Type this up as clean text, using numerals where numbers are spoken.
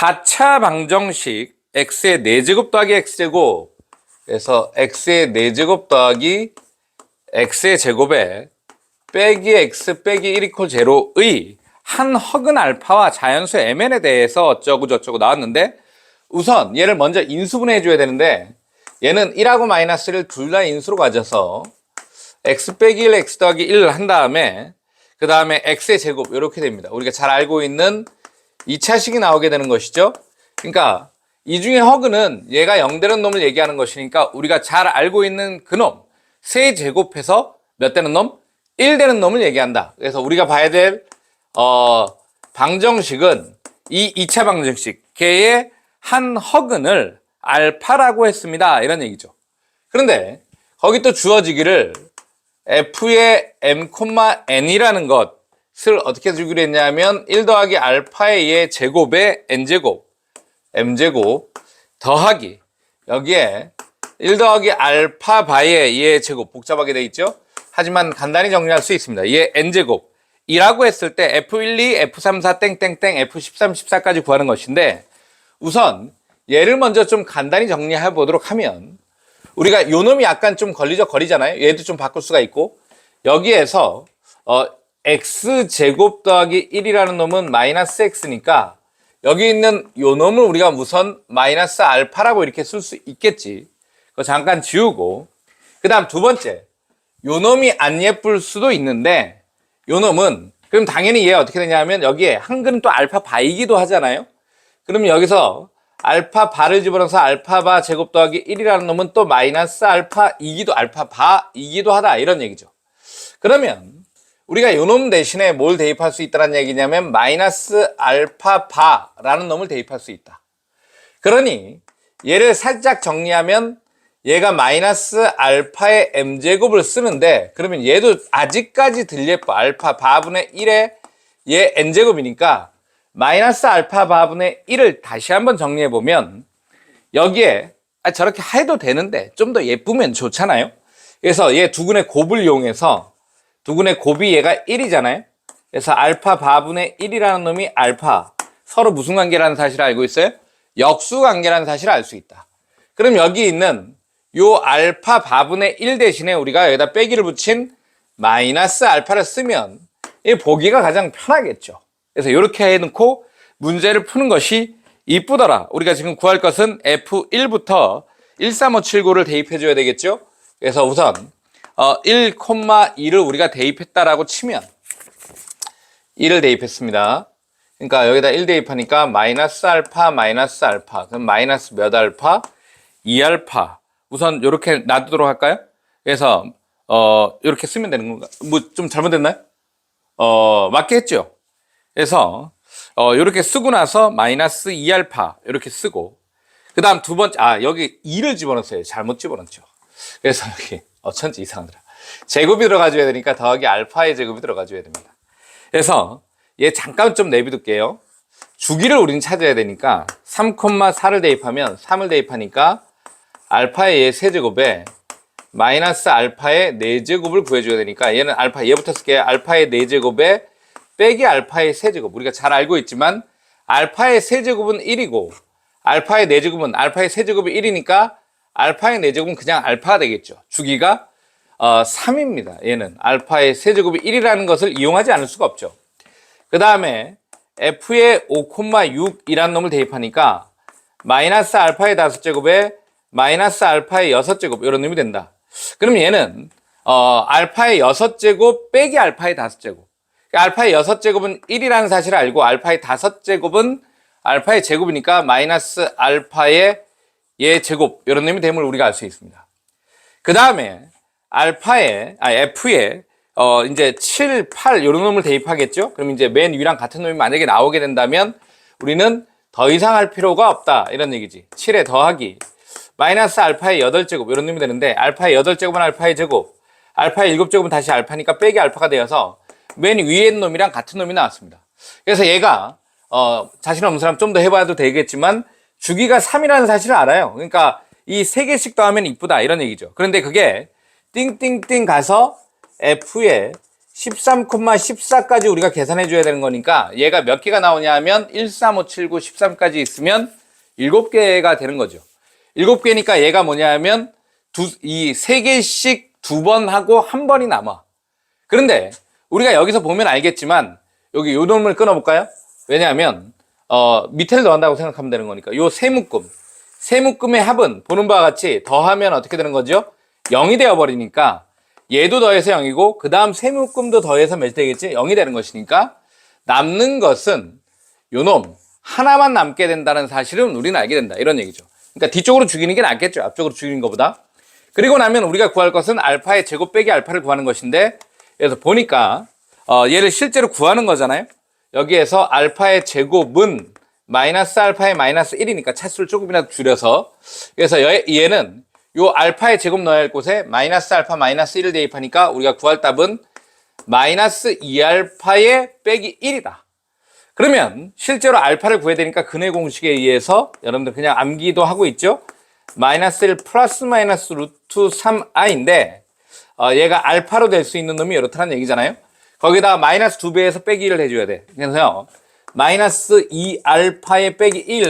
4차 방정식 x의 4제곱 더하기 x제곱, 그래서 x의 4제곱 더하기 x의 제곱에 빼기 x 빼기 1 이퀄 제로의 한 허근 알파와 자연수 mn에 대해서 어쩌고 저쩌고 나왔는데, 우선 얘를 먼저 인수분해 해줘야 되는데, 얘는 1하고 마이너스를 둘 다 인수로 가져서 x 빼기 1 x 더하기 1을 한 다음에 그 다음에 x의 제곱 이렇게 됩니다. 우리가 잘 알고 있는 2차식이 나오게 되는 것이죠. 그러니까 이 중에 허근은 얘가 0 되는 놈을 얘기하는 것이니까 우리가 잘 알고 있는 그놈 세제곱해서 몇 되는 놈? 1 되는 놈을 얘기한다. 그래서 우리가 봐야 될 방정식은 이 2차 방정식, 걔의 한 허근을 알파라고 했습니다, 이런 얘기죠. 그런데 거기 또 주어지기를 f의 m, n이라는 것을 어떻게 주기로 했냐면 1 더하기 알파의 얘 제곱의 n제곱, m제곱 더하기 여기에 1 더하기 알파 바의 얘 제곱, 복잡하게 돼 있죠. 하지만 간단히 정리할 수 있습니다. 얘 n제곱 이라고 했을 때 f12, f34 땡땡땡 f13, 14까지 구하는 것인데, 우선 얘를 먼저 좀 간단히 정리해 보도록 하면, 우리가 요 놈이 약간 좀 걸리적거리잖아요. 얘도 좀 바꿀 수가 있고, 여기에서 x제곱 더하기 1이라는 놈은 마이너스 x니까 여기 있는 요 놈을 우리가 우선 마이너스 알파라고 이렇게 쓸 수 있겠지. 그거 잠깐 지우고, 그 다음 두 번째, 요 놈이 안 예쁠 수도 있는데, 요 놈은 그럼 당연히 얘 어떻게 되냐면 여기에 한글은 또 알파 바이기도 하잖아요. 그러면 여기서 알파 바를 집어넣어서 알파 바 제곱 더하기 1이라는 놈은 또 마이너스 알파 이기도, 알파 바이기도 하다, 이런 얘기죠. 그러면 우리가 요 놈 대신에 뭘 대입할 수 있다는 얘기냐면 마이너스 알파 바라는 놈을 대입할 수 있다. 그러니 얘를 살짝 정리하면 얘가 마이너스 알파의 m제곱을 쓰는데, 그러면 얘도 아직까지 들 예뻐. 알파 바분의 1에 얘 n제곱이니까 마이너스 알파 바분의 1을 다시 한번 정리해보면 여기에 저렇게 해도 되는데 좀 더 예쁘면 좋잖아요. 그래서 얘 두근의 곱을 이용해서, 두근의 곱이 얘가 1이잖아요. 그래서 알파 바분의 1이라는 놈이 알파, 서로 무슨 관계라는 사실을 알고 있어요? 역수 관계라는 사실을 알 수 있다. 그럼 여기 있는 요 알파 바분의 1 대신에 우리가 여기다 빼기를 붙인 마이너스 알파를 쓰면 이 보기가 가장 편하겠죠. 그래서 이렇게 해놓고 문제를 푸는 것이 이쁘더라. 우리가 지금 구할 것은 F1부터 13579를 대입해줘야 되겠죠. 그래서 우선 1,2를 우리가 대입했다라고 치면 1을 대입했습니다. 그러니까 여기다 1 대입하니까 마이너스 알파 마이너스 알파, 그럼 마이너스 몇 알파? 2알파. 우선 이렇게 놔두도록 할까요? 그래서 이렇게 쓰면 되는 건가? 뭐 좀 잘못됐나요? 맞게 했죠. 그래서 이렇게 쓰고 나서 마이너스 2알파 이렇게 쓰고, 그 다음 두 번째, 여기 2를 집어넣었어요. 잘못 집어넣었죠. 그래서 여기 천지 이상하더라. 제곱이 들어가줘야 되니까 더하기 알파의 제곱이 들어가줘야 됩니다. 그래서 얘 잠깐 좀 내비둘게요. 주기를 우리는 찾아야 되니까 3,4를 대입하면 3을 대입하니까 알파의 얘 세제곱에 마이너스 알파의 4제곱을 구해줘야 되니까, 얘는 알파, 얘부터 쓸게요. 알파의 4제곱에 빼기 알파의 세제곱. 우리가 잘 알고 있지만 알파의 세제곱은 1이고 알파의 4제곱은, 알파의 세제곱이 1이니까 알파의 4제곱은 그냥 알파가 되겠죠. 주기가 3입니다. 얘는 알파의 세제곱이 1이라는 것을 이용하지 않을 수가 없죠. 그 다음에 f의 5,6이라는 놈을 대입하니까 마이너스 알파의 5제곱에 마이너스 알파의 6제곱, 이런 놈이 된다. 그럼 얘는 알파의 6제곱 빼기 알파의 5제곱. 알파의 6제곱은 1이라는 사실을 알고 알파의 5제곱은 알파의 제곱이니까 마이너스 알파의 얘 제곱, 이런 놈이 됨을 우리가 알 수 있습니다. 그 다음에 알파의 f의 이제 7, 8 이런 놈을 대입하겠죠. 그럼 이제 맨 위랑 같은 놈이 만약에 나오게 된다면 우리는 더 이상 할 필요가 없다, 이런 얘기지. 7에 더하기 마이너스 알파의 8제곱, 이런 놈이 되는데, 알파의 8제곱은 알파의 제곱, 알파의 7제곱은 다시 알파니까 빼기 알파가 되어서 맨 위에 있는 놈이랑 같은 놈이 나왔습니다. 그래서 얘가 자신 없는 사람 좀 더 해봐도 되겠지만 주기가 3이라는 사실을 알아요. 그러니까 이 3개씩 더하면 이쁘다, 이런 얘기죠. 그런데 그게 띵띵띵 가서 F의 13,14까지 우리가 계산해 줘야 되는 거니까 얘가 몇 개가 나오냐 하면 1, 3, 5, 7, 9, 13까지 있으면 7개가 되는 거죠. 7개니까 얘가 뭐냐 하면 이 3개씩 2번 하고 1번이 남아. 그런데 우리가 여기서 보면 알겠지만 여기 요 놈을 끊어볼까요? 왜냐하면 밑에를 더한다고 생각하면 되는 거니까 요 세 묶음의 합은 보는 바와 같이 더하면 어떻게 되는 거죠? 0이 되어버리니까 얘도 더해서 0이고 그 다음 세 묶음도 더해서 몇 되겠지? 0이 되는 것이니까 남는 것은 요 놈 하나만 남게 된다는 사실은 우리는 알게 된다 이런 얘기죠. 그러니까 뒤쪽으로 죽이는 게 낫겠죠. 앞쪽으로 죽이는 것보다. 그리고 나면 우리가 구할 것은 알파의 제곱 빼기 알파를 구하는 것인데 그래서 보니까 얘를 실제로 구하는 거잖아요. 여기에서 알파의 제곱은 마이너스 알파의 마이너스 1이니까 차수를 조금이라도 줄여서 그래서 얘는 요 알파의 제곱 넣어야 할 곳에 마이너스 알파 마이너스 1을 대입하니까 우리가 구할 답은 마이너스 2알파의 빼기 1이다. 그러면 실제로 알파를 구해야 되니까 근해 공식에 의해서 여러분들 그냥 암기도 하고 있죠. 마이너스 1 플러스 마이너스 루트 3i인데 얘가 알파로 될 수 있는 놈이 이렇다는 얘기잖아요. 거기다 마이너스 2배에서 빼기 1을 해줘야 돼. 그래서 마이너스 2알파의 빼기 1